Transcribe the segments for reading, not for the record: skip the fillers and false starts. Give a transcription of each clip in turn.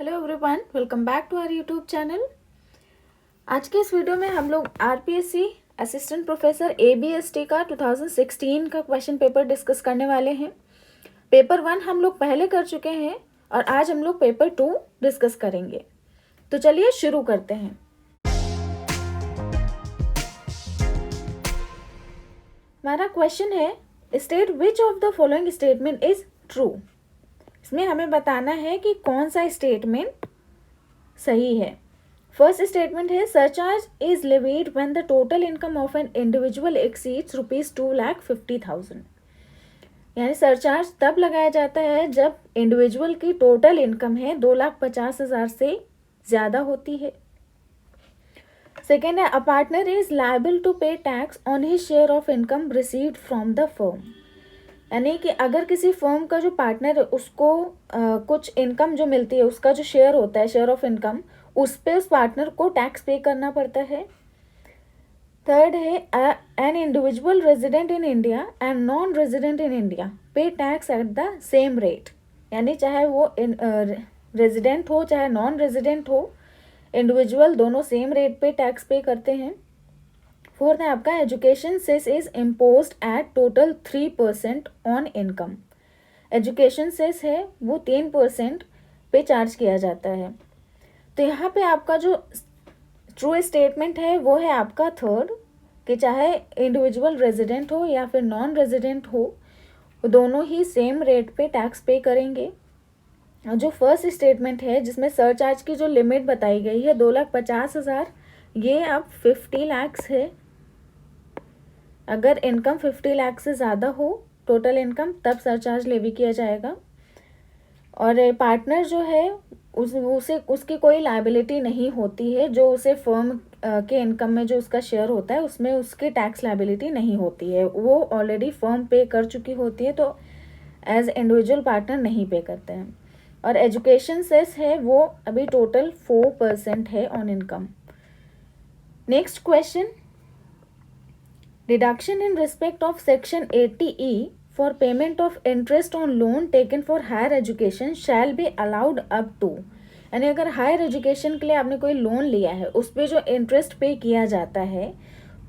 Hello everyone, welcome back to our YouTube channel. आज के इस वीडियो में हम लोग आरपीएससी असिस्टेंट प्रोफेसर एबीएसटी का 2016 का क्वेश्चन पेपर डिस्कस करने वाले हैं। पेपर 1 हम लोग पहले कर चुके हैं और आज हम लोग पेपर 2 डिस्कस करेंगे। तो चलिए शुरू करते हैं। हमारा क्वेश्चन है, state which of the following statement is true. इसमें हमें बताना है कि कौन सा स्टेटमेंट सही है। फर्स्ट स्टेटमेंट है, surcharge is levied when the total income of an individual exceeds ₹2,50,000। यानी सरचार्ज तब लगाया जाता है जब इंडिविजुअल की टोटल इनकम है 2,50,000 से ज़्यादा होती है। सेकेंड है, a partner is liable to pay tax on his share of income received from the firm. यानी कि अगर किसी फर्म का जो पार्टनर है उसको कुछ इनकम जो मिलती है, उसका जो शेयर होता है, शेयर ऑफ इनकम, उस पे उस पार्टनर को टैक्स पे करना पड़ता है। थर्ड है, an individual resident in India and non resident in India pay tax at the same rate. यानी चाहे वो रेजिडेंट हो चाहे नॉन रेजिडेंट हो, इंडिविजुअल दोनों सेम रेट पे टैक्स पे करते हैं। फोर्थ है आपका, education cess is imposed at total 3% on income. Education cess है वो 3% पे चार्ज किया जाता है। तो यहाँ पे आपका जो ट्रू स्टेटमेंट है वो है आपका थर्ड, कि चाहे इंडिविजुअल रेजिडेंट हो या फिर नॉन रेजिडेंट हो, दोनों ही सेम रेट पे टैक्स पे करेंगे। और जो फर्स्ट स्टेटमेंट है जिसमें सरचार्ज की जो लिमिट बताई गई है 2,50,000, ये अब 50 लाख है। अगर इनकम 50 लाख से ज़्यादा हो टोटल इनकम, तब सरचार्ज लेवी किया जाएगा। और पार्टनर जो है उसे उसकी कोई लायबिलिटी नहीं होती है, जो उसे फर्म के इनकम में जो उसका शेयर होता है उसमें उसकी टैक्स लायबिलिटी नहीं होती है, वो ऑलरेडी फर्म पे कर चुकी होती है, तो एज इंडिविजुअल पार्टनर नहीं पे करते हैं। और एजुकेशन सेस है वो अभी टोटल 4% है on income. Next question, deduction in respect of section 80E for payment of interest on loan taken for higher education shall be allowed up to। यानी अगर हायर एजुकेशन के लिए आपने कोई लोन लिया है, उस पर जो इंटरेस्ट पे किया जाता है,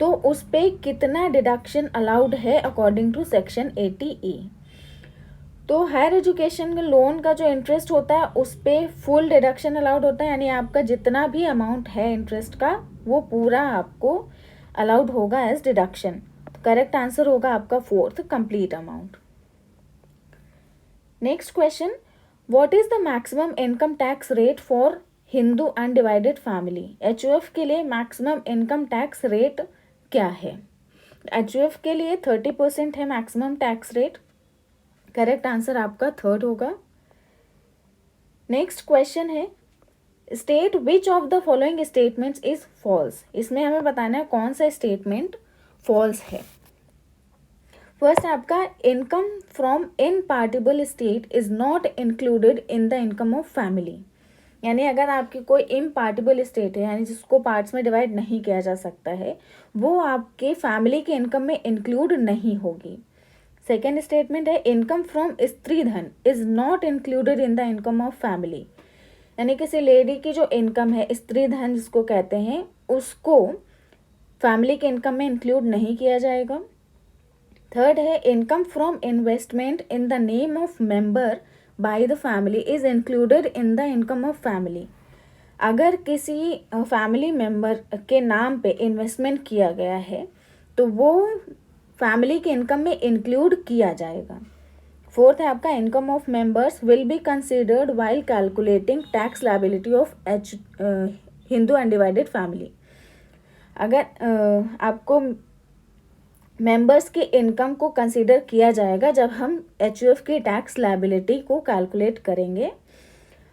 तो उस पर कितना डिडक्शन अलाउड है अकॉर्डिंग टू सेक्शन 80E। तो हायर एजुकेशन के लोन का जो इंटरेस्ट होता है उस पर फुल डिडक्शन अलाउड होता है, यानी आपका जितना भी अमाउंट है इंटरेस्ट का वो पूरा आपको अलाउड होगा एज डिडक्शन। करेक्ट आंसर होगा आपका fourth, complete amount. Next question, what is the maximum income tax rate for Hindu undivided family. HUF के लिए मैक्सिमम इनकम टैक्स रेट क्या है। एचयूएफ के लिए 30% है maximum tax rate. Correct answer आपका थर्ड होगा। नेक्स्ट क्वेश्चन है, state which of the following statements is false. इसमें हमें बताना है कौन सा स्टेटमेंट फॉल्स है। फर्स्ट आपका, income from impartible estate is not included in the income of family. यानी अगर आपकी कोई इम्पार्टिबल स्टेट है, यानी जिसको पार्ट्स में डिवाइड नहीं किया जा सकता है, वो आपके फैमिली के इनकम में इंक्लूड नहीं होगी। सेकेंड स्टेटमेंट है, इनकम फ्रॉम स्त्री धन is not included in the income of family. यानी किसी लेडी की जो इनकम है, स्त्री धन जिसको कहते हैं, उसको फैमिली के इनकम में इंक्लूड नहीं किया जाएगा। थर्ड है, income from investment in the name of member by the family is included in the income of family. अगर किसी फैमिली मेंबर के नाम पे इन्वेस्टमेंट किया गया है तो वो फैमिली के इनकम में इंक्लूड किया जाएगा। फोर्थ है आपका, income of members will be considered while calculating tax liability of Hindu undivided family. अगर आपको मेंबर्स के इनकम को कंसीडर किया जाएगा जब हम एचयूएफ की टैक्स लायबिलिटी को कैलकुलेट करेंगे।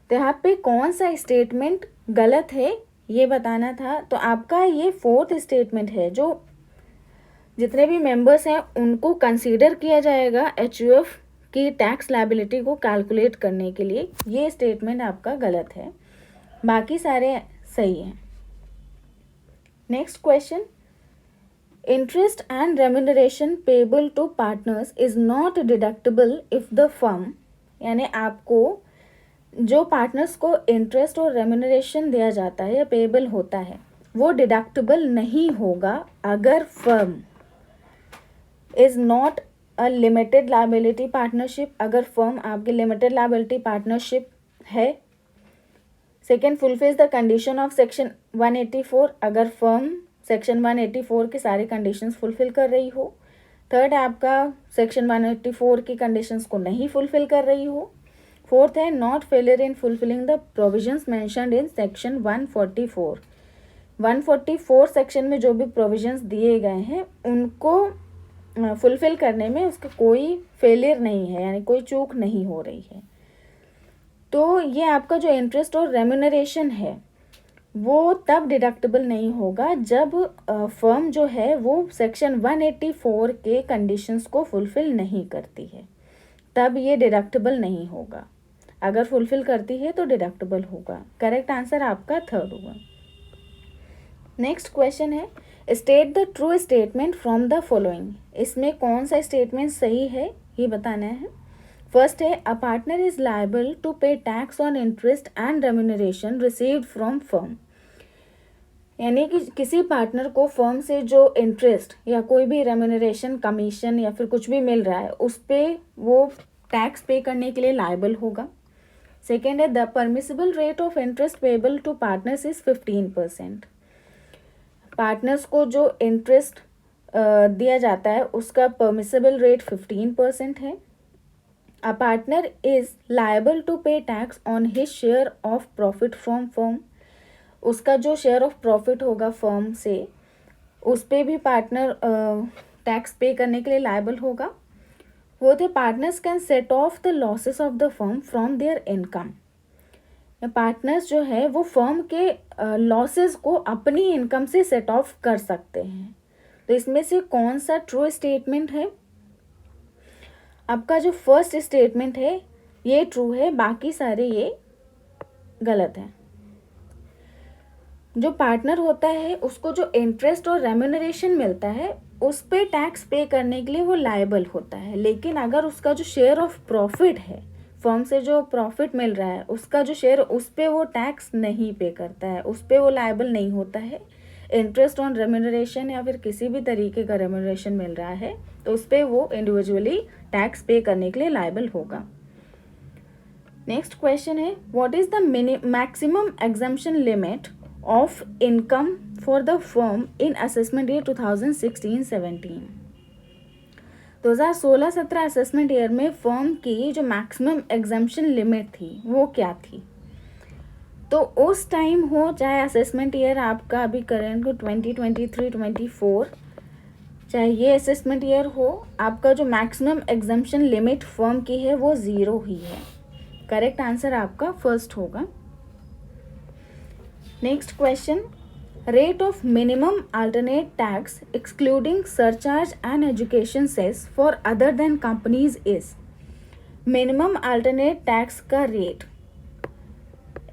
तो यहाँ पे कौन सा स्टेटमेंट गलत है ये बताना था। तो आपका ये फोर्थ स्टेटमेंट है, जो जितने भी मेंबर्स हैं उनको कंसीडर किया जाएगा एचयूएफ की टैक्स लायबिलिटी को कैलकुलेट करने के लिए, ये स्टेटमेंट आपका गलत है, बाकी सारे सही हैं। Next question, interest and remuneration payable to partners is not deductible if the firm, यानी आपको जो पार्टनर्स को इंटरेस्ट और रेम्यूनरेशन दिया जाता है या पेबल होता है वो डिडक्टेबल नहीं होगा अगर firm is not a limited liability partnership, अगर फर्म आपकी लिमिटेड लायबिलिटी पार्टनरशिप है। Second, fulfils the condition of section 184, अगर फर्म सेक्शन 184 की सारी कंडीशंस फुलफिल कर रही हो। थर्ड है आपका सेक्शन 184 की कंडीशंस को नहीं फुलफिल कर रही हो। फोर्थ है not failure in fulfilling the provisions mentioned in section 144। 144 section में जो भी प्रोविजंस दिए गए हैं उनको फुलफिल करने में उसका कोई फेलियर नहीं है, यानी कोई चूक नहीं हो रही है। तो ये आपका जो इंटरेस्ट और रेम्यूनरेशन है वो तब डिडक्टेबल नहीं होगा जब फर्म जो है वो सेक्शन 184 के कंडीशंस को फुलफिल नहीं करती है, तब ये डिडक्टेबल नहीं होगा। अगर फुलफिल करती है तो डिडक्टेबल होगा। करेक्ट आंसर आपका थर्ड होगा। नेक्स्ट क्वेश्चन है state the true statement from the following. इसमें कौन सा स्टेटमेंट सही है ये बताना है। फर्स्ट है a partner is liable to pay tax on interest and remuneration received from firm, यानी कि किसी पार्टनर को फर्म से जो इंटरेस्ट या कोई भी रेम्यूनरेशन कमीशन या फिर कुछ भी मिल रहा है उस पर वो टैक्स पे करने के लिए लायबल होगा। सेकेंड है the permissible rate of interest payable to partners is 15%। Partners को जो इंटरेस्ट दिया जाता है उसका परमिसिबल रेट 15% है। A partner is liable to pay tax on his share of profit from firm, उसका जो शेयर ऑफ प्रॉफिट होगा फर्म से उस पर भी पार्टनर टैक्स पे करने के लिए लायबल होगा। वो थे partners can set of the losses of the firm from there income. Partners जो है वो फर्म के लॉसेस को अपनी इनकम से सेट ऑफ कर सकते हैं। तो इसमें से कौन सा ट्रू स्टेटमेंट है? आपका जो फर्स्ट स्टेटमेंट है ये ट्रू है, बाकी सारे ये गलत हैं। जो पार्टनर होता है उसको जो इंटरेस्ट और रेम्यूनरेशन मिलता है उस पे टैक्स पे करने के लिए वो लायबल होता है, लेकिन अगर उसका जो शेयर ऑफ प्रॉफिट है, फर्म से जो प्रॉफिट मिल रहा है उसका जो शेयर, उस पे वो टैक्स नहीं पे करता है, उस पे वो लायबल नहीं होता है। इंटरेस्ट ऑन रेम्यूनरेशन या फिर किसी भी तरीके का रेम्यूनरेशन मिल रहा है तो उस पे वो इंडिविजुअली टैक्स पे करने के लिए लायबल होगा। नेक्स्ट क्वेश्चन है what is the maximum exemption limit of income for the firm in assessment year 2016-17। 2016-17 assessment year में फर्म की जो मैक्सिमम एग्जम्पशन लिमिट थी वो क्या थी? तो उस टाइम हो चाहे असेसमेंट ईयर आपका अभी करेंट को 2023-24, चाहे ये असेसमेंट ईयर हो, आपका जो मैक्सिमम एग्जम्पशन लिमिट फर्म की है वो 0 ही है। करेक्ट आंसर आपका फर्स्ट होगा। Next question rate of minimum alternate tax excluding surcharge and education cess for other than companies is. Minimum alternate tax का रेट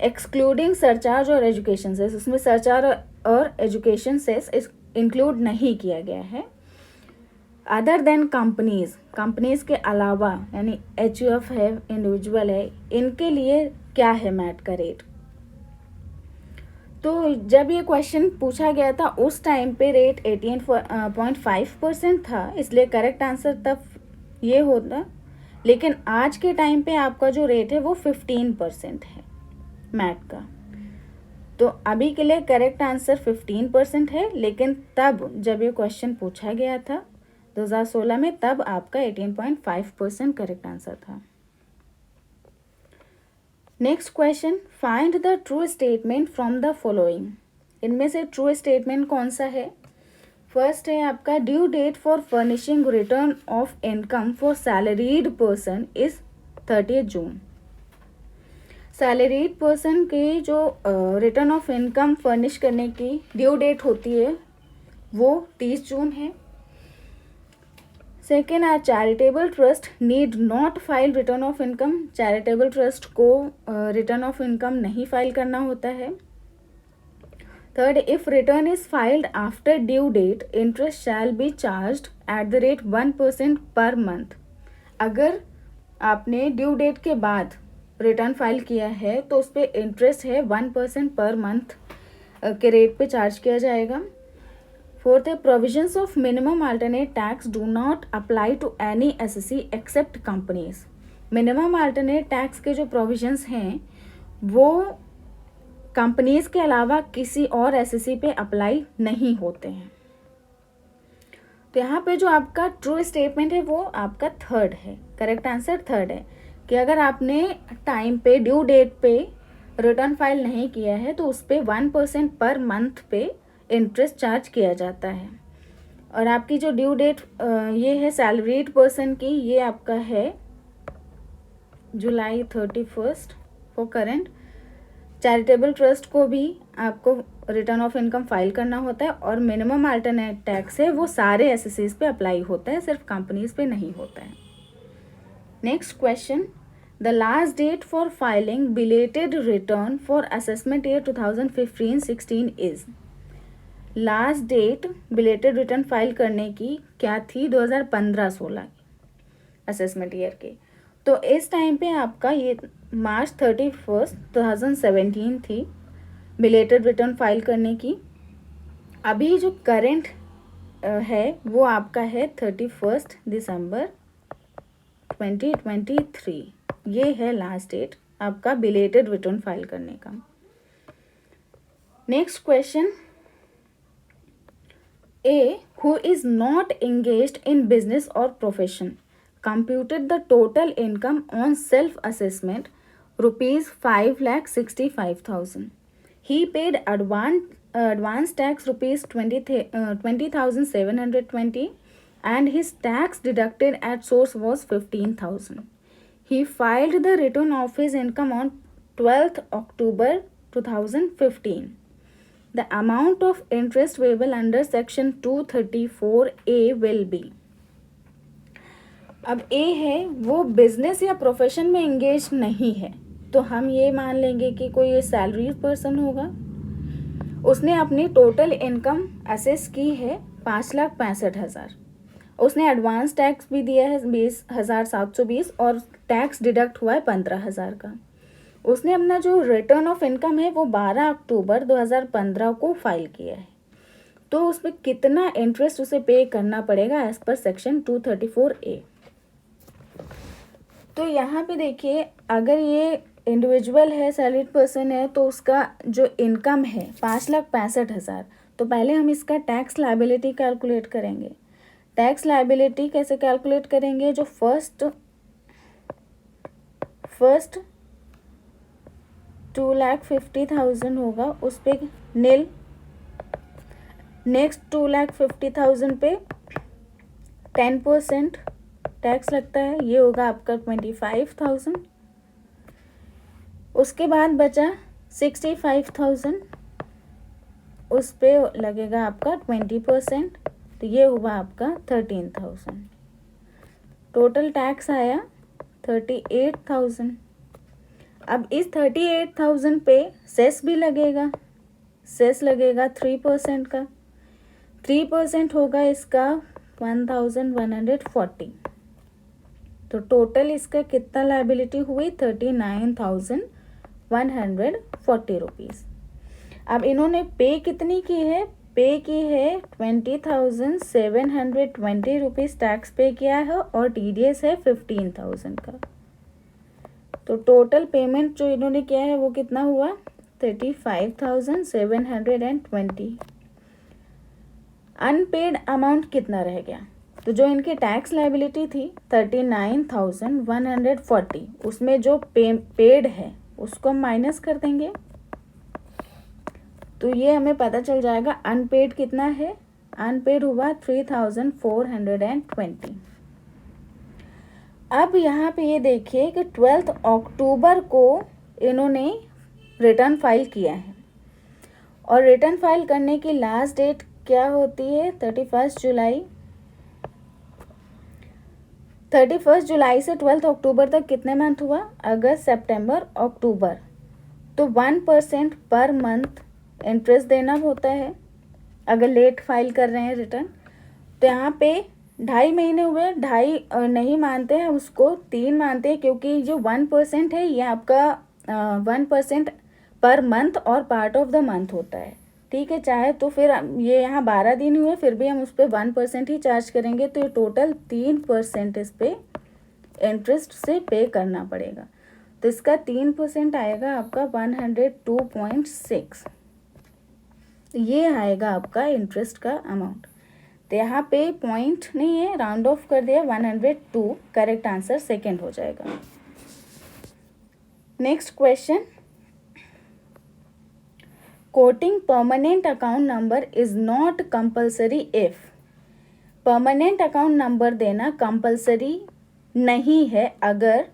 एक्सक्लूडिंग सरचार्ज और एजुकेशन सेस, उसमें सरचार्ज और एजुकेशन सेस इंक्लूड नहीं किया गया है। अदर देन कंपनीज, कंपनीज के अलावा यानी HUF है, इंडिविजुअल है, इनके लिए क्या है मैट का रेट? तो जब ये क्वेश्चन पूछा गया था उस टाइम पे रेट 18.5% था, इसलिए करेक्ट आंसर तब ये होता। लेकिन आज के टाइम पे आपका जो रेट है वो 15% है मैट का। तो अभी के लिए करेक्ट आंसर 15% है, लेकिन तब जब ये क्वेश्चन पूछा गया था 2016 में, तब आपका 18.5% करेक्ट आंसर था। Next question find the true statement from the following. इनमें से ट्रू स्टेटमेंट कौन सा है? फर्स्ट है आपका due date for furnishing return of income for salaried person is 30 June. Salaried person के जो रिटर्न ऑफ इनकम फर्निश करने की ड्यू डेट होती है वो 30 जून है। सेकेंड है charitable trust need not file return of income. Charitable trust को रिटर्न ऑफ इनकम नहीं फाइल करना होता है। Third, if return is filed after due date interest shall be charged at the rate 1% per month. अगर आपने due date के बाद return file किया है तो उस पर इंटरेस्ट है 1% पर मंथ के रेट पे चार्ज किया जाएगा। फोर्थ है provisions of minimum alternate tax do not apply to any SSC except companies. Minimum alternate tax के जो प्रोविजंस हैं वो कंपनीज के अलावा किसी और एसएससी पे अप्लाई नहीं होते हैं। तो यहाँ पे जो आपका ट्रू स्टेटमेंट है वो आपका थर्ड है, करेक्ट आंसर थर्ड है कि अगर आपने टाइम पे ड्यू डेट पे रिटर्न फाइल नहीं किया है तो उस पर 1% पर मंथ पे इंटरेस्ट चार्ज किया जाता है। और आपकी जो ड्यू डेट ये है सैलरीड पर्सन की, ये आपका है जुलाई 31 फॉर करेंट। चैरिटेबल ट्रस्ट को भी आपको रिटर्न ऑफ इनकम फाइल करना होता है और मिनिमम अल्टरनेट टैक्स है वो सारे एसएससीज पे अप्लाई होता है, सिर्फ कंपनीज पे नहीं होता है। Next question, the last date for filing belated return for assessment year 2015-16 is. Last date belated return file करने की क्या थी 2015-16 असेसमेंट ईयर के। तो इस टाइम पे आपका ये मार्च 31, 2017 थी बिलेटेड रिटर्न फाइल करने की। अभी जो करेंट है वो आपका है 31 दिसंबर 2023। ये है लास्ट डेट आपका बिलेटेड रिटर्न फाइल करने का। Next question, A who is not engaged in business और profession computed the total income on self-assessment rupees 5,65,000. He paid advance tax rupees 20,720 and his tax deducted at source was 15,000. He filed the return of his income on 12th October 2015. The amount of interest payable under section 234A will be। अब ए है वो business या profession में engage नहीं है तो हम ये मान लेंगे कि कोई ये सैलरी पर्सन होगा। उसने अपनी टोटल इनकम असेस की है 5,65,000। उसने एडवांस टैक्स भी दिया है 20,720 और टैक्स डिडक्ट हुआ है 15,000 का। उसने अपना जो रिटर्न ऑफ इनकम है वो 12 अक्टूबर 2015 को फाइल किया है। तो उस पर कितना इंटरेस्ट उसे पे करना पड़ेगा एज पर सेक्शन 234A। तो यहाँ पे देखिए अगर ये इंडिविजुअल है, सैलरीड पर्सन है, तो उसका जो इनकम है 5,65,000, तो पहले हम इसका टैक्स लायबिलिटी कैलकुलेट करेंगे। टैक्स लायबिलिटी कैसे कैलकुलेट करेंगे, जो फर्स्ट 2,50,000 होगा उस पर नील, नेक्स्ट 2,50,000 पे 10% टैक्स लगता है, ये होगा आपका 25,000। उसके बाद बचा 65,000, उस पे लगेगा आपका 20%, तो ये हुआ आपका 13,000। टोटल टैक्स आया 38,000। अब इस 38,000 पे सेस भी लगेगा, सेस लगेगा 3% का। 3% होगा इसका 1,140। तो टोटल इसका कितना लायबिलिटी हुई 39,140 रुपीज़। अब इन्होंने पे कितनी की है, पे की है 20,720 रुपीज़ टैक्स पे किया है और TDS है 15,000 का। तो टोटल पेमेंट जो इन्होंने किया है वो कितना हुआ 35,720। अनपेड अमाउंट कितना रह गया, तो जो इनकी टैक्स लायबिलिटी थी 39,140, उसमें जो पेड है उसको माइनस कर देंगे तो ये हमें पता चल जाएगा अनपेड कितना है। अनपेड हुआ 3,420। अब यहाँ पे ये देखिए कि 12 अक्टूबर को इन्होंने रिटर्न फाइल किया है और रिटर्न फाइल करने की लास्ट डेट क्या होती है 31 जुलाई। 31 जुलाई से 12 अक्टूबर तक कितने मंथ हुआ, अगस्त, सितंबर, अक्टूबर। तो 1% पर मंथ इंटरेस्ट देना होता है अगर लेट फाइल कर रहे हैं रिटर्न। तो यहाँ पे 2.5 महीने हुए, 2.5 नहीं मानते हैं उसको, 3 मानते हैं, क्योंकि जो 1% है ये आपका 1% पर मंथ और पार्ट ऑफ द मंथ होता है, ठीक है। चाहे तो फिर ये यहाँ 12 दिन हुए फिर भी हम उस पर 1% ही चार्ज करेंगे, तो ये टोटल 3% इस पर इंटरेस्ट से पे करना पड़ेगा। तो इसका 3% आएगा आपका 102.6, ये आएगा आपका इंटरेस्ट का अमाउंट। तो यहाँ पे पॉइंट नहीं है, राउंड ऑफ कर दिया, 102 करेक्ट आंसर सेकेंड हो जाएगा। Next question, coating permanent account number is not compulsory if, permanent account number देना कंपल्सरी नहीं है अगर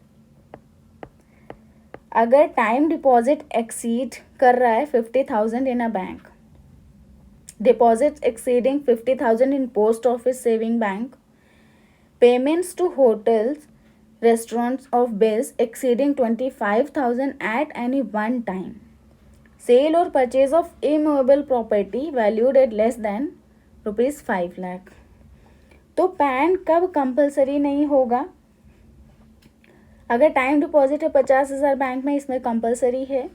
टाइम डिपॉजिट एक्सीड कर रहा है 50,000 इन a bank, deposits exceeding 50,000 in post office saving bank, payments to hotels, restaurants of bills exceeding 25,000 at any one time, sale or purchase of immovable property valued at less than rupees 5 lakh। तो pan कब compulsory नहीं होगा? अगर time deposit है 50,000 bank में, इसमें compulsory है।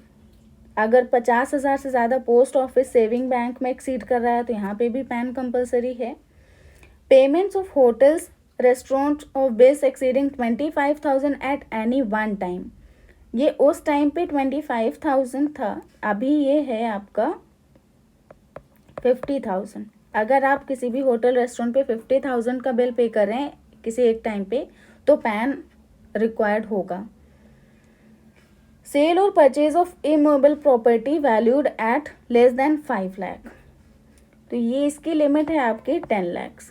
अगर 50,000 से ज़्यादा पोस्ट ऑफिस सेविंग बैंक में एक्सीड कर रहा है तो यहाँ पे भी पैन कंपलसरी है। Payments of hotels restaurant of bills exceeding 25,000 at any one time, ये उस टाइम पे 25,000 था, अभी ये है आपका 50,000। अगर आप किसी भी होटल रेस्टोरेंट पे 50,000 का बिल पे कर रहे हैं किसी एक टाइम पे तो पैन रिक्वायर्ड होगा। सेल और purchase of immovable property valued at less than 5 lakh, तो ये इसकी लिमिट है आपकी 10 लाख।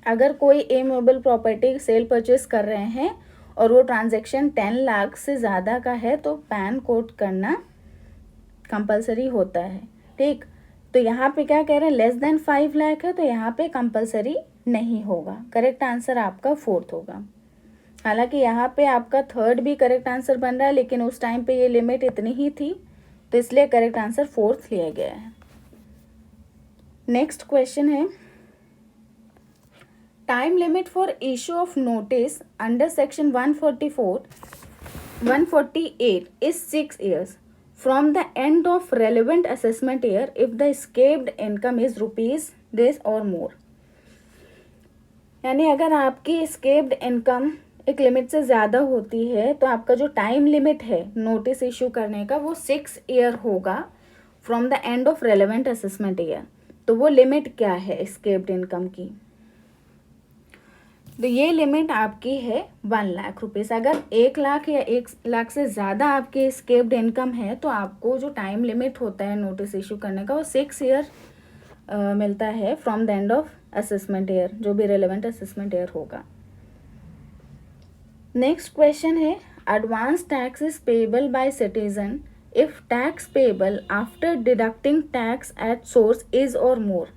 अगर कोई इमूवेबल प्रॉपर्टी सेल परचेज कर रहे हैं और वो ट्रांजैक्शन 10 लाख से ज़्यादा का है तो पैन कोड करना कंपलसरी होता है, ठीक। तो यहाँ पे क्या कह रहे हैं, लेस देन 5 लाख है तो यहाँ पे कंपलसरी नहीं होगा। करेक्ट आंसर आपका 4th होगा। हालांकि यहाँ पे आपका 3rd भी करेक्ट आंसर बन रहा है, लेकिन उस टाइम पे ये लिमिट इतनी ही थी तो इसलिए करेक्ट आंसर 4th लिया गया है। नेक्स्ट क्वेश्चन है, time limit for issue of notice under section 148 is 6 years from the end of relevant assessment year if the escaped income is rupees this और मोर। यानी अगर आपकी एस्केप्ड इनकम एक limit से ज़्यादा होती है तो आपका जो टाइम लिमिट है नोटिस इशू करने का वो 6 year होगा from the end of relevant assessment year. तो वो लिमिट क्या है एस्केप्ड इनकम की? तो ये लिमिट आपकी है 1 लाख रुपीज़। अगर 1 लाख या 1 लाख से ज़्यादा आपकी एस्केप्ड इनकम है तो आपको जो टाइम लिमिट होता है नोटिस इशू करने का वो 6 year मिलता है from the end of assessment year, जो भी रेलेवेंट असेसमेंट ईयर होगा। नेक्स्ट क्वेश्चन है, advance tax is payable by citizen if tax payable after deducting tax at source is और मोर।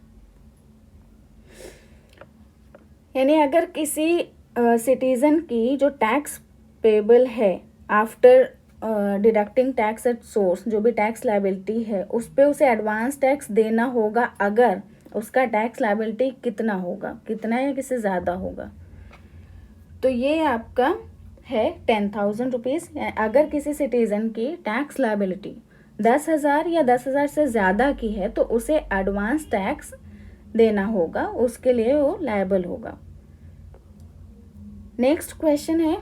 यानी अगर किसी सिटीजन की जो टैक्स पेएबल है after deducting tax at source, जो भी टैक्स लायबिलिटी है उस पर उसे एडवांस टैक्स देना होगा अगर उसका टैक्स लायबिलिटी कितना होगा, कितना या किससे ज़्यादा होगा। तो ये आपका है 10,000 रुपीज़। अगर किसी सिटीज़न की टैक्स लायबिलिटी 10,000 या 10,000 से ज़्यादा की है तो उसे एडवांस टैक्स देना होगा, उसके लिए वो लायबल होगा। नेक्स्ट क्वेश्चन है,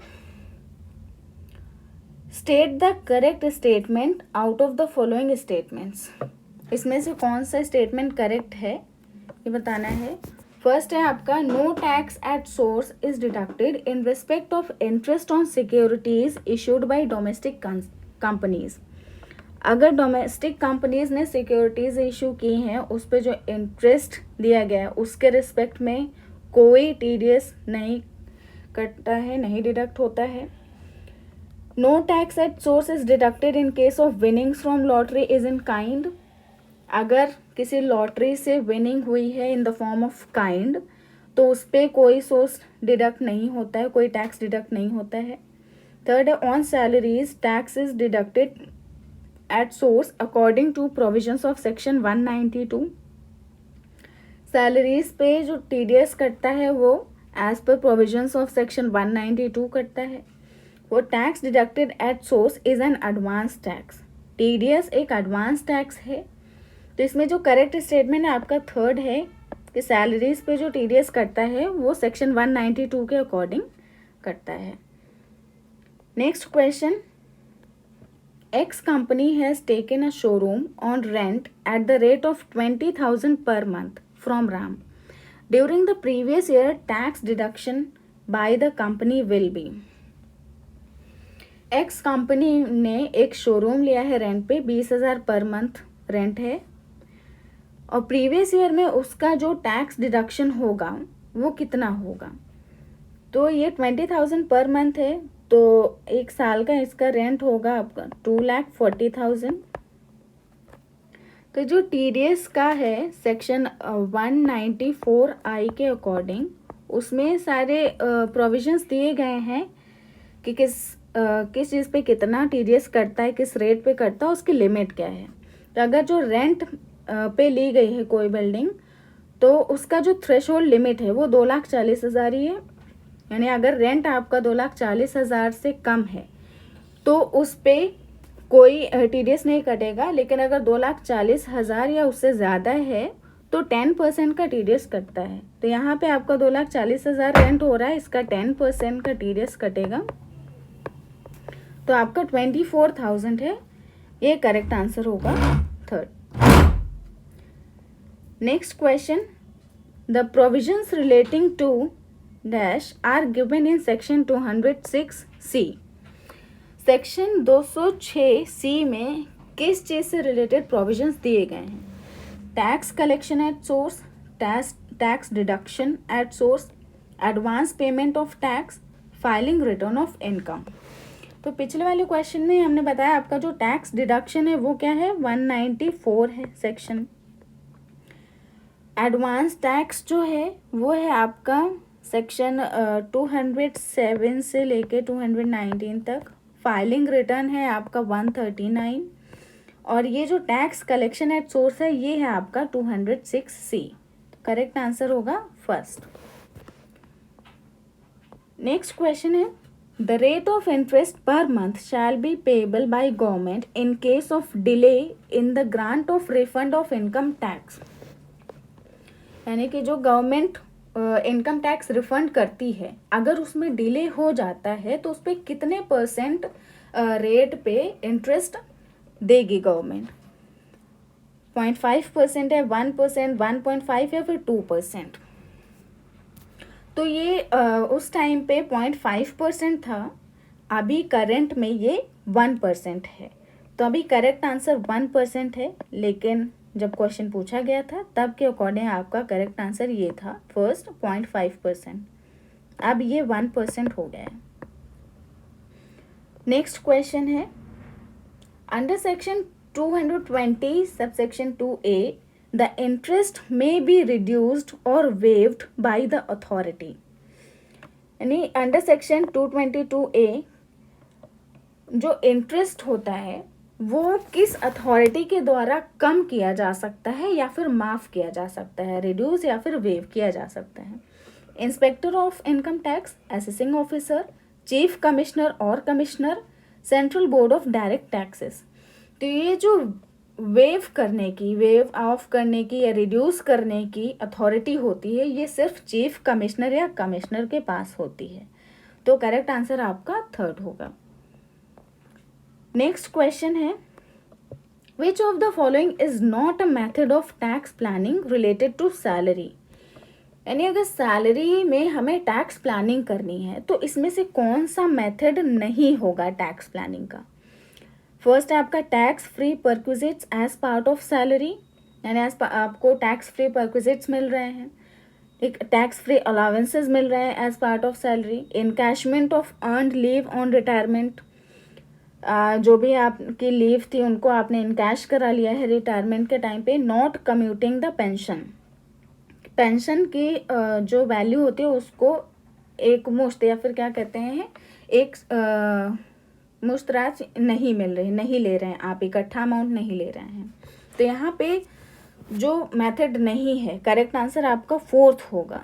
state the correct statement out of the following statements. इसमें से कौन सा स्टेटमेंट करेक्ट है ये बताना है। फर्स्ट है आपका, no tax at source is deducted in respect of interest on securities issued by domestic companies. अगर डोमेस्टिक कंपनीज ने सिक्योरिटीज इशू की हैं उस पर जो इंटरेस्ट दिया गया है उसके रिस्पेक्ट में कोई टीडीएस नहीं कटता है, नहीं डिडक्ट होता है। No tax at source is deducted in case of winnings from lottery is in kind. अगर किसी लॉटरी से विनिंग हुई है in the form of kind तो उस पर कोई सोर्स डिडक्ट नहीं होता है, कोई टैक्स डिडक्ट नहीं होता है। थर्ड है, on salaries tax is deducted at source according to provisions of section 192। Salaries पे जो टीडीएस कटता है वो as per provisions of section 192 कटता है। वो tax deducted at source is an advance tax. TDS एक एडवांस टैक्स है। तो इसमें जो करेक्ट स्टेटमेंट है आपका थर्ड है कि सैलरीज पे जो टीडीएस कटता है वो सेक्शन 192 के अकॉर्डिंग कटता है। Next question, X company has taken a showroom on rent at the rate of 20,000 per month from RAM. During the previous year, tax deduction by the company will be. X company ने एक showroom लिया है rent पे, 20,000 per month rent है, और previous year में उसका जो टैक्स डिडक्शन होगा वो कितना होगा। तो ये 20,000 पर मंथ है, तो एक साल का इसका रेंट होगा आपका 2,40,000। तो जो टीडीएस का है सेक्शन 194I के अकॉर्डिंग उसमें सारे प्रोविजंस दिए गए हैं कि किस चीज़ पे कितना टीडीएस कटता है, किस रेट पे कटता है, उसकी लिमिट क्या है। तो अगर जो रेंट पे ली गई है कोई बिल्डिंग तो उसका जो थ्रेशोल्ड लिमिट है वो 2,40,000 ही है। यानी अगर रेंट आपका 2,40,000 से कम है तो उस पे कोई टीडीएस नहीं कटेगा, लेकिन अगर 2,40,000 या उससे ज़्यादा है तो 10% का टीडीएस कटता है। तो यहाँ पे आपका 2,40,000 रेंट हो रहा है, इसका 10% का टीडीएस कटेगा, तो आपका 24,000 है। ये करेक्ट आंसर होगा third. Next question, the provisions relating to dash are given in section 206C। Section 206C में किस चीज़ से रिलेटेड प्रोविजंस दिए गए हैं? Tax collection at source, tax deduction at source, advance payment of tax, filing return of income. तो पिछले वाले question में हमने बताया आपका जो टैक्स डिडक्शन है वो क्या है, 194 है सेक्शन। एडवांस टैक्स जो है वो है आपका सेक्शन 207 से लेके 219 तक। फाइलिंग रिटर्न है आपका 139, और ये जो टैक्स कलेक्शन एट सोर्स है ये है आपका 206C। करेक्ट आंसर होगा फर्स्ट। नेक्स्ट क्वेश्चन है, the rate of interest per month shall be payable by government in case of delay in the grant of refund of income tax. यानी कि जो government income tax refund करती है अगर उसमें delay हो जाता है तो उस पर कितने % रेट पे इंटरेस्ट देगी गवर्नमेंट। 0.5% है, 1%, 1.5 या फिर 2%। तो ये उस टाइम पे 0.5% था, अभी करंट में ये 1% है। तो अभी करेक्ट आंसर 1% है, लेकिन जब क्वेश्चन पूछा गया था तब के अकॉर्डिंग आपका करेक्ट आंसर ये था फर्स्ट 0.5%। अब ये 1% हो गया है। नेक्स्ट क्वेश्चन है, under section 220 subsection 2A the interest may be reduced और वेव्ड बाय द अथॉरिटी। यानी अंडर सेक्शन 222A जो इंटरेस्ट होता है वो किस अथॉरिटी के द्वारा कम किया जा सकता है या फिर माफ़ किया जा सकता है, रिड्यूस या फिर वेव किया जा सकता है। Inspector of income tax, assessing officer, chief commissioner और commissioner, central board of direct taxes. तो ये जो वेव ऑफ करने की या रिड्यूस करने की अथॉरिटी होती है ये सिर्फ चीफ कमिश्नर या कमिश्नर के पास होती है। तो करेक्ट आंसर आपका थर्ड होगा। नेक्स्ट क्वेश्चन है, which of the following is not a method of tax planning related to salary. यानी अगर सैलरी में हमें टैक्स प्लानिंग करनी है तो इसमें से कौन सा मेथड नहीं होगा टैक्स प्लानिंग का। फर्स्ट है आपका tax free perquisites as part of salary, यानी आपको टैक्स फ्री परक्विजिट्स मिल रहे हैं, एक टैक्स फ्री अलाउंसेस मिल रहे हैं as part of salary, encashment of earned leave on retirement, जो भी आपकी लीव थी उनको आपने इनकैश करा लिया है रिटायरमेंट के टाइम पे, not commuting the pension, pension की जो वैल्यू होती है उसको एक मुश्त या फिर क्या कहते हैं एक मुश्त राशि नहीं मिल रही, नहीं ले रहे हैं आप, इकट्ठा अमाउंट नहीं ले रहे हैं। तो यहाँ पे जो मेथड नहीं है, करेक्ट आंसर आपका फोर्थ होगा,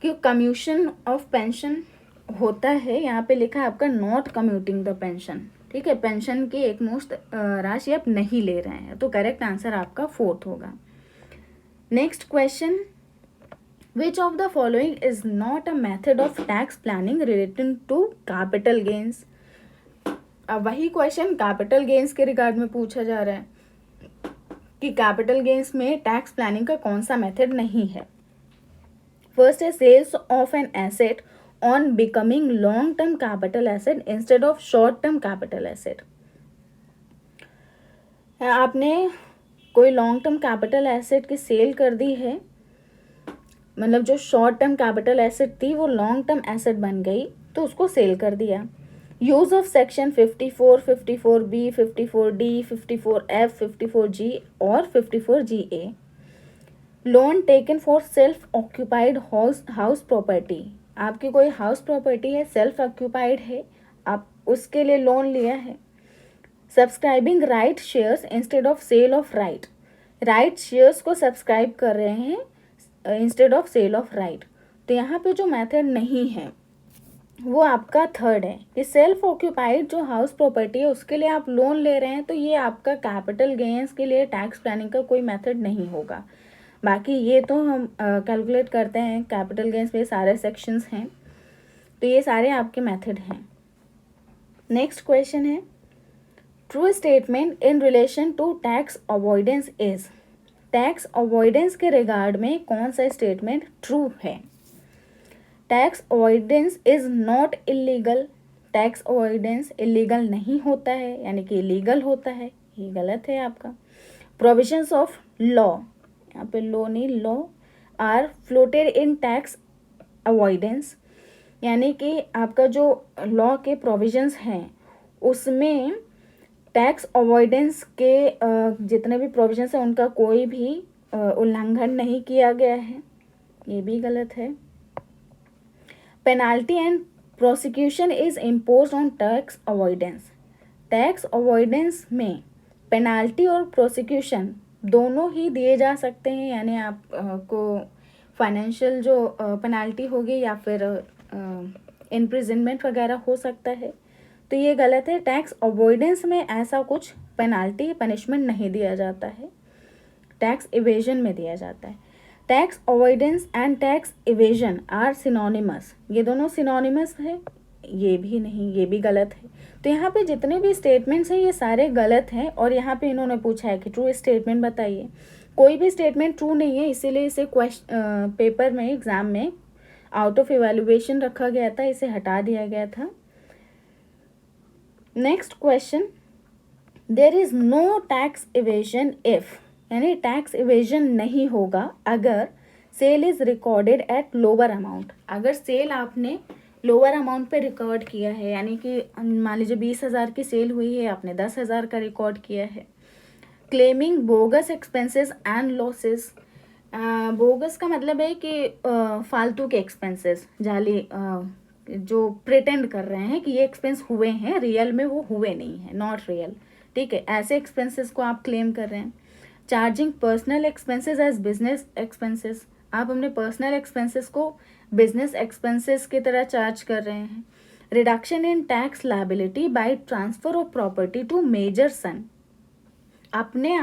क्योंकि कम्यूशन ऑफ पेंशन होता है, यहाँ पे लिखा है आपका नॉट कम्यूटिंग द पेंशन, ठीक है, पेंशन की एक मुश्त राशि आप नहीं ले रहे हैं, तो करेक्ट आंसर आपका फोर्थ होगा। Next question, which of the following is not a method of tax planning related to capital gains. अब वही क्वेश्चन कैपिटल गेन्स के रिगार्ड में पूछा जा रहा है कि कैपिटल गेन्स में टैक्स प्लानिंग का कौन सा मेथड नहीं है। फर्स्ट है sales of an asset on becoming long term capital asset instead of short term capital asset. आपने कोई लॉन्ग टर्म कैपिटल एसेट की सेल कर दी है, मतलब जो शॉर्ट टर्म कैपिटल एसेट थी वो लॉन्ग टर्म एसेट बन गई, तो उसको सेल कर दिया। Use of section 54, 54B, 54D, 54F, 54G और 54GA। Loan taken for self occupied house property. आपकी कोई हाउस प्रॉपर्टी है, सेल्फ ऑक्यूपाइड है, आप उसके लिए लोन लिया है। Subscribing right shares instead of sale of right. Right shares को सब्सक्राइब कर रहे हैं instead of sale of right. तो यहाँ पे जो मेथड नहीं है वो आपका थर्ड है कि सेल्फ ऑक्यूपाइड जो हाउस प्रॉपर्टी है उसके लिए आप लोन ले रहे हैं, तो ये आपका कैपिटल गेन्स के लिए टैक्स प्लानिंग का कोई मेथड नहीं होगा। बाकी ये तो हम कैलकुलेट करते हैं, कैपिटल गेन्स में सारे सेक्शंस हैं, तो ये सारे आपके मेथड हैं। नेक्स्ट क्वेश्चन है, true statement in relation to tax avoidance is. Tax avoidance के रिगार्ड में कौन सा स्टेटमेंट ट्रू है। Tax avoidance is not illegal. Tax avoidance illegal नहीं होता है, यानी कि इलीगल होता है, ये गलत है आपका। प्रोविजंस ऑफ लॉ, यहाँ पे लॉ नहीं law, are floated in tax avoidance, यानी कि आपका जो लॉ के प्रोविजंस हैं उसमें टैक्स अवॉइडेंस के जितने भी प्रोविजंस हैं उनका कोई भी उल्लंघन नहीं किया गया है, ये भी गलत है। Penalty and prosecution is imposed on tax avoidance. Tax avoidance में पेनाल्टी और प्रोसिक्यूशन दोनों ही दिए जा सकते हैं, यानी आपको फाइनेंशियल जो पेनाल्टी होगी या फिर इम्प्रिजनमेंट वगैरह हो सकता है, तो ये गलत है। टैक्स अवॉइडेंस में ऐसा कुछ पेनाल्टी पनिशमेंट नहीं दिया जाता है, टैक्स इवेजन में दिया जाता है। Tax avoidance and tax evasion are synonymous, ये दोनों सिनोनिमस है, ये भी नहीं, ये भी गलत है। तो यहाँ पे जितने भी स्टेटमेंट्स हैं ये सारे गलत हैं, और यहाँ पे इन्होंने पूछा है कि ट्रू स्टेटमेंट बताइए, कोई भी स्टेटमेंट ट्रू नहीं है, इसीलिए इसे पेपर में एग्जाम में आउट ऑफ इवैल्यूएशन रखा गया था, इसे हटा दिया गया था। Next question, there is no tax evasion if, यानी टैक्स इवेजन नहीं होगा अगर sale is recorded at lower amount. अगर सेल आपने लोअर अमाउंट पे रिकॉर्ड किया है, यानी कि मान लीजिए 20,000 की सेल हुई है, आपने 10,000 का रिकॉर्ड किया है। Claiming bogus expenses and losses. Bogus का मतलब है कि फालतू के एक्सपेंसेस, जाली जो प्रिटेंड कर रहे हैं कि ये एक्सपेंस हुए हैं, रियल में वो हुए नहीं है, नॉट रियल, ठीक है, ऐसे एक्सपेंसेस को आप क्लेम कर रहे हैं। Charging personal expenses as business expenses, आप अपने पर्सनल एक्सपेंसेस को बिजनेस एक्सपेंसेस की तरह चार्ज कर रहे हैं। Reduction in tax liability by transfer of property to major son, आपने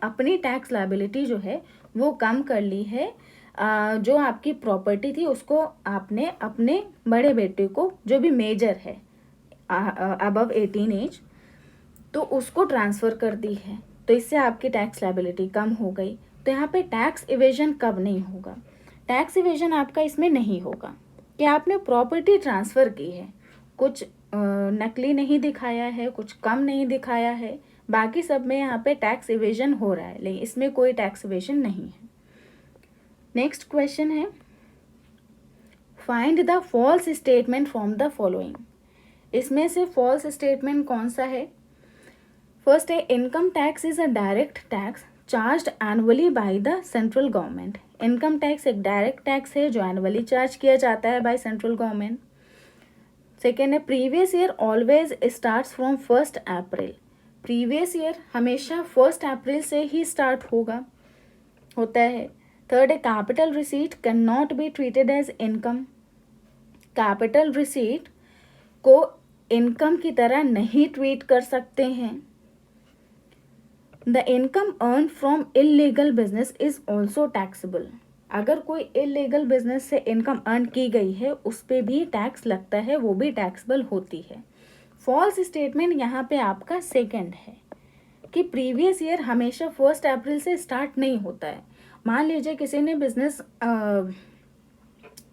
अपनी टैक्स लायबिलिटी जो है वो कम कर ली है, जो आपकी प्रॉपर्टी थी उसको आपने अपने बड़े बेटे को, जो भी मेजर है अबव 18 एज, तो उसको ट्रांसफ़र कर दी है, तो इससे आपकी टैक्स लायबिलिटी कम हो गई। तो यहाँ पे टैक्स इवेजन कब नहीं होगा, टैक्स इवेजन आपका इसमें नहीं होगा कि आपने प्रॉपर्टी ट्रांसफ़र की है, कुछ नकली नहीं दिखाया है, कुछ कम नहीं दिखाया है, बाकी सब में यहाँ पे टैक्स इवेजन हो रहा है, लेकिन इसमें कोई टैक्स इवेजन नहीं है। नेक्स्ट क्वेश्चन है, find the false statement from the following. इसमें से फॉल्स स्टेटमेंट कौन सा है। फर्स्ट है, income tax is a direct tax charged annually by the central government. Income tax एक डायरेक्ट टैक्स है जो एनुअली चार्ज किया जाता है बाय सेंट्रल गवर्नमेंट। सेकेंड है, previous year always starts from 1 April. Previous year हमेशा 1 अप्रैल से ही स्टार्ट होता है। थर्ड है capital receipt can not be treated as income. Capital receipt को इनकम की तरह नहीं ट्रीट कर सकते हैं। The income earn from illegal business is also taxable. अगर कोई इलीगल बिजनेस से इनकम अर्न की गई है उस पर भी टैक्स लगता है, वो भी टैक्सेबल होती है। फॉल्स स्टेटमेंट यहाँ पे आपका सेकंड है कि प्रीवियस ईयर हमेशा 1 अप्रैल से स्टार्ट नहीं होता है। मान लीजिए किसी ने बिजनेस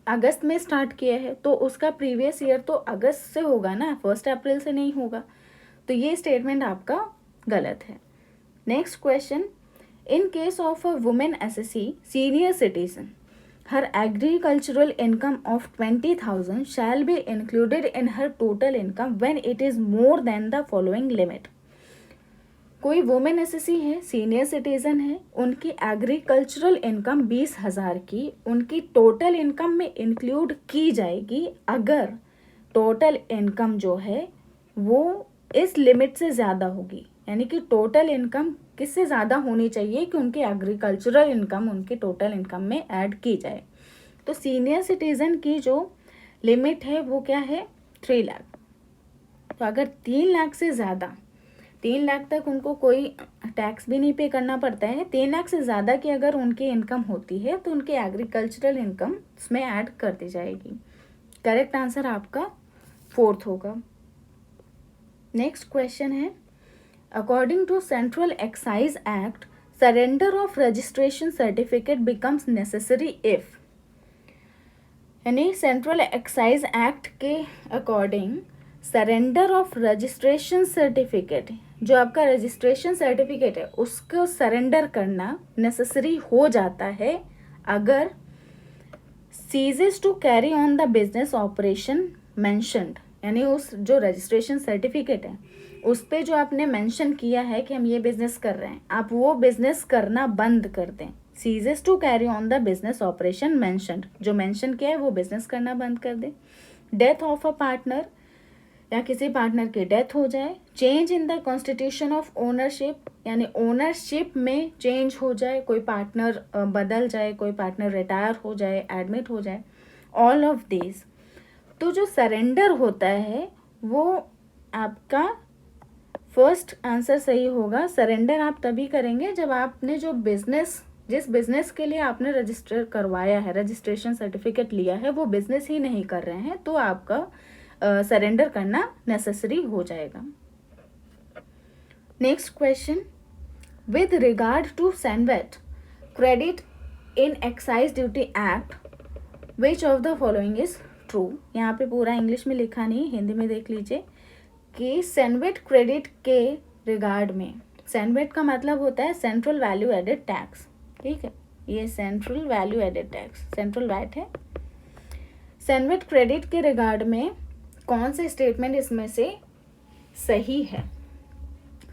अगस्त में स्टार्ट किया है तो उसका प्रीवियस ईयर तो अगस्त से होगा ना, 1 अप्रैल से नहीं होगा। तो ये स्टेटमेंट आपका गलत है। Next question, in case of a women SSC senior citizen, her agricultural income of 20,000 shall be included in her total income when it is more than the following limit। कोई वुमेन एसएससी है, senior citizen है, उनकी agricultural income 20,000 की उनकी total income में include की जाएगी अगर टोटल इनकम जो है वो इस लिमिट से ज़्यादा होगी। यानी कि टोटल इनकम किससे ज़्यादा होनी चाहिए कि उनकी एग्रीकल्चरल इनकम उनकी टोटल इनकम में ऐड की जाए। तो सीनियर सिटीज़न की जो लिमिट है वो क्या है, 3 लाख। तो अगर 3 लाख से ज़्यादा, 3 लाख तक उनको कोई टैक्स भी नहीं पे करना पड़ता है। 3 लाख से ज़्यादा की अगर उनकी इनकम होती है तो उनकी एग्रीकल्चरल इनकम उसमें ऐड कर दी जाएगी। करेक्ट आंसर आपका 4th होगा। नेक्स्ट क्वेश्चन है, according to central excise act surrender of registration certificate becomes necessary if. यानी सेंट्रल एक्साइज एक्ट के according surrender of registration certificate, जो आपका रजिस्ट्रेशन सर्टिफिकेट है उसको सरेंडर करना नेसेसरी हो जाता है अगर ceases to carry on the business operation mentioned, यानी उस जो रजिस्ट्रेशन सर्टिफिकेट है उस पे जो आपने मेंशन किया है कि हम ये बिजनेस कर रहे हैं, आप वो बिजनेस करना बंद कर दें। Ceases to carry on the business operation mentioned, जो मेंशन किया है वो बिजनेस करना बंद कर दें। डेथ ऑफ अ पार्टनर, या किसी पार्टनर की डेथ हो जाए। Change in the constitution of ownership, यानी ओनरशिप में चेंज हो जाए, कोई पार्टनर बदल जाए, कोई पार्टनर रिटायर हो जाए, एडमिट हो जाए, ऑल ऑफ दिस। तो जो सरेंडर होता है वो आपका फर्स्ट आंसर सही होगा। सरेंडर आप तभी करेंगे जब आपने जो बिजनेस, जिस बिजनेस के लिए आपने रजिस्टर करवाया है, रजिस्ट्रेशन सर्टिफिकेट लिया है, वो बिजनेस ही नहीं कर रहे हैं तो आपका सरेंडर करना नेसेसरी हो जाएगा। Next question, with regard to CENVAT credit in excise duty act which of the following is true. यहाँ पे पूरा इंग्लिश में लिखा नहीं, हिंदी में देख लीजिए कि सैनवेट क्रेडिट के रिगार्ड में, सैनवेट का मतलब होता है सेंट्रल वैल्यू एडेड टैक्स, ठीक है, ये central value added tax, central VAT है। सैनवेट क्रेडिट के रिगार्ड में कौन से स्टेटमेंट इसमें से सही है।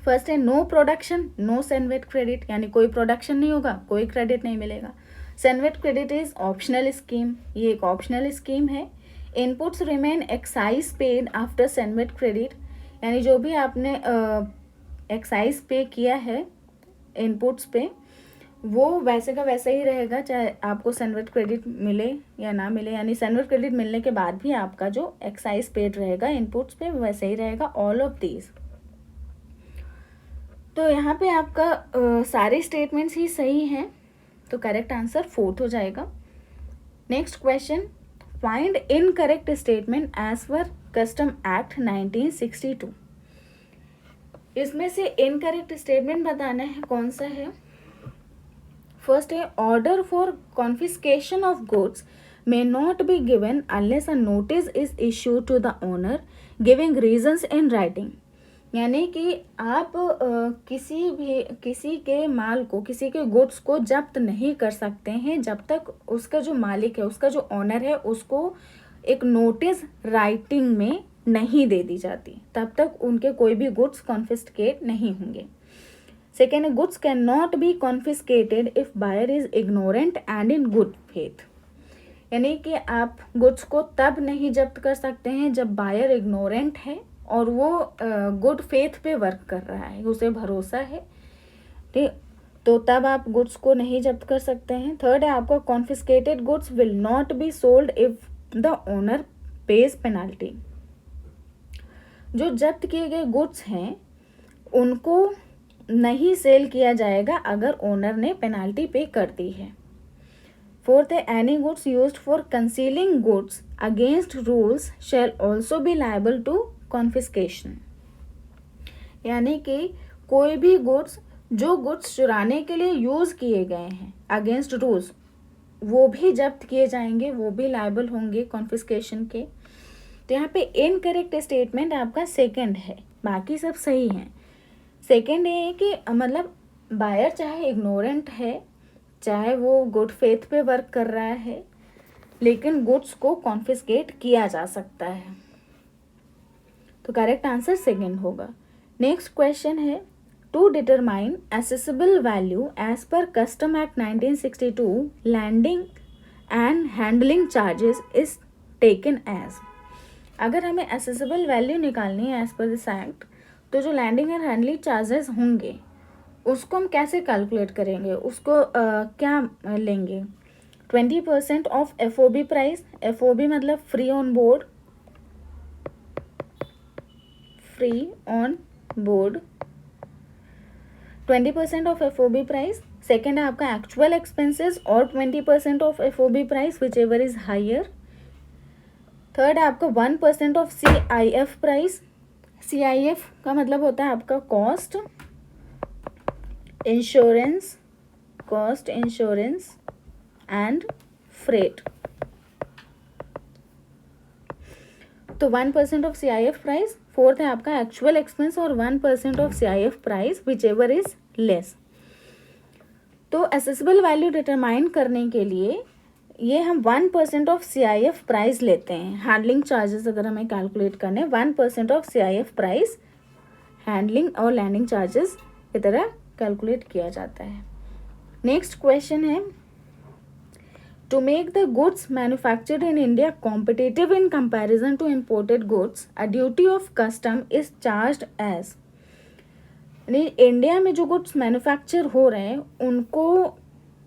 फर्स्ट है no production no CENVAT credit, यानी कोई प्रोडक्शन नहीं होगा कोई क्रेडिट नहीं मिलेगा। CENVAT credit is optional scheme, ये एक ऑप्शनल स्कीम है। Inputs remain excise paid after CENVAT credit, यानी जो भी आपने एक्साइज पे किया है इनपुट्स पे वो वैसे का वैसे ही रहेगा, चाहे आपको सैनवेट क्रेडिट मिले या ना मिले। यानी सैनवेट क्रेडिट मिलने के बाद भी आपका जो एक्साइज पेड रहेगा इनपुट्स पे वैसे ही रहेगा, ऑल ऑफ दीज। तो यहाँ पे आपका सारे स्टेटमेंट्स ही सही हैं, तो करेक्ट आंसर 4th हो जाएगा। Next question, find incorrect statement as per custom act 1962। इसमें से इनकरेक्ट स्टेटमेंट बताना है कौन सा है। फर्स्ट है order for confiscation of goods may not be given unless a notice is issued to the owner giving reasons in writing। यानी कि आप किसी के माल को, किसी के गुड्स को जब्त नहीं कर सकते हैं जब तक उसका जो मालिक है, उसका जो ओनर है, उसको एक नोटिस राइटिंग में नहीं दे दी जाती, तब तक उनके कोई भी गुड्स कॉन्फिस्केट नहीं होंगे। Second, goods can not be confiscated if buyer is ignorant and in good faith. यानी कि आप गुड्स को तब नहीं जब्त कर सकते हैं जब बायर इग्नोरेंट है और वो गुड फेथ पे वर्क कर रहा है, उसे भरोसा है, ठीक, तो तब आप गुड्स को नहीं जब्त कर सकते हैं। थर्ड है आपका confiscated goods will not be sold if the owner page penalty. जो जब्त किए गए गुड्स हैं उनको नहीं सेल किया जाएगा अगर ओनर ने पेनाल्टी पे कर दी है। फोर्थ है any goods used for concealing goods against rules shall also be liable to confiscation. यानी कि कोई भी गुड्स, जो गुड्स चुराने के लिए यूज किए गए हैं अगेंस्ट रूल्स, वो भी जब्त किए जाएंगे, वो भी लायबल होंगे कॉन्फिस्केशन के। तो यहाँ पे इनकरेक्ट स्टेटमेंट आपका सेकंड है, बाकी सब सही है। सेकंड ये है कि मतलब बायर चाहे इग्नोरेंट है, चाहे वो गुड फेथ पे वर्क कर रहा है, लेकिन गुड्स को कॉन्फिस्केट किया जा सकता है। तो करेक्ट आंसर सेकंड होगा। नेक्स्ट क्वेश्चन है to determine assessable value as per custom act 1962 landing and handling charges is taken as. अगर हमें एसेसिबल वैल्यू निकालनी है एज पर दिस एक्ट, तो जो लैंडिंग एंड हैंडलिंग चार्जेस होंगे उसको हम कैसे कैलकुलेट करेंगे, उसको क्या लेंगे? 20% ऑफ FOB प्राइस। FOB मतलब free on board, free on board, 20% of FOB price. Second है आपका एक्चुअल एक्सपेंसेस और 20% of FOB price whichever is higher. Third है आपका 1% ऑफ CIF प्राइस। CIF का मतलब होता है आपका cost insurance, cost insurance and freight. तो 1% ऑफ CIF प्राइस। फोर्थ है आपका एक्चुअल एक्सपेंस और 1% of CIF price whichever is less. तो एसेसिबल वैल्यू डिटरमाइन करने के लिए ये हम 1% ऑफ CIF प्राइस लेते हैं। हैंडलिंग चार्जेस अगर हमें कैलकुलेट करने, 1% ऑफ CIF प्राइस हैंडलिंग और लैंडिंग चार्जेस की तरह कैलकुलेट किया जाता है। नेक्स्ट क्वेश्चन है to make the goods manufactured in India competitive in comparison to imported goods a duty of custom is charged as. India में जो गुड्स मैन्युफैक्चर हो रहे हैं उनको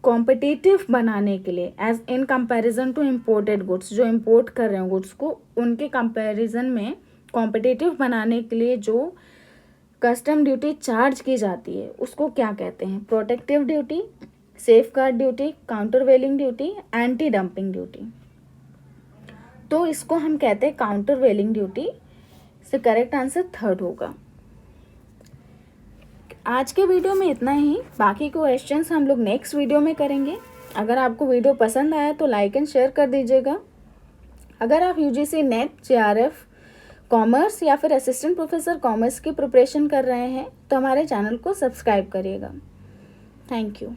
कॉम्पिटिटिव बनाने के लिए as in comparison to imported goods, जो इम्पोर्ट कर रहे हैं गुड्स को उनके कंपैरिजन में कॉम्पिटिटिव बनाने के लिए जो कस्टम ड्यूटी चार्ज की जाती है उसको क्या कहते हैं? Protective duty, safeguard duty, countervailing duty, anti dumping duty. तो इसको हम कहते हैं काउंटर वेलिंग ड्यूटी। से करेक्ट आंसर थर्ड होगा। आज के वीडियो में इतना ही, बाकी क्वेश्चंस हम लोग नेक्स्ट वीडियो में करेंगे। अगर आपको वीडियो पसंद आया तो लाइक एंड शेयर कर दीजिएगा। अगर आप UGC नेट, JRF कॉमर्स या फिर असिस्टेंट प्रोफेसर कॉमर्स की प्रिपरेशन कर रहे हैं तो हमारे चैनल को सब्सक्राइब करिएगा। Thank you.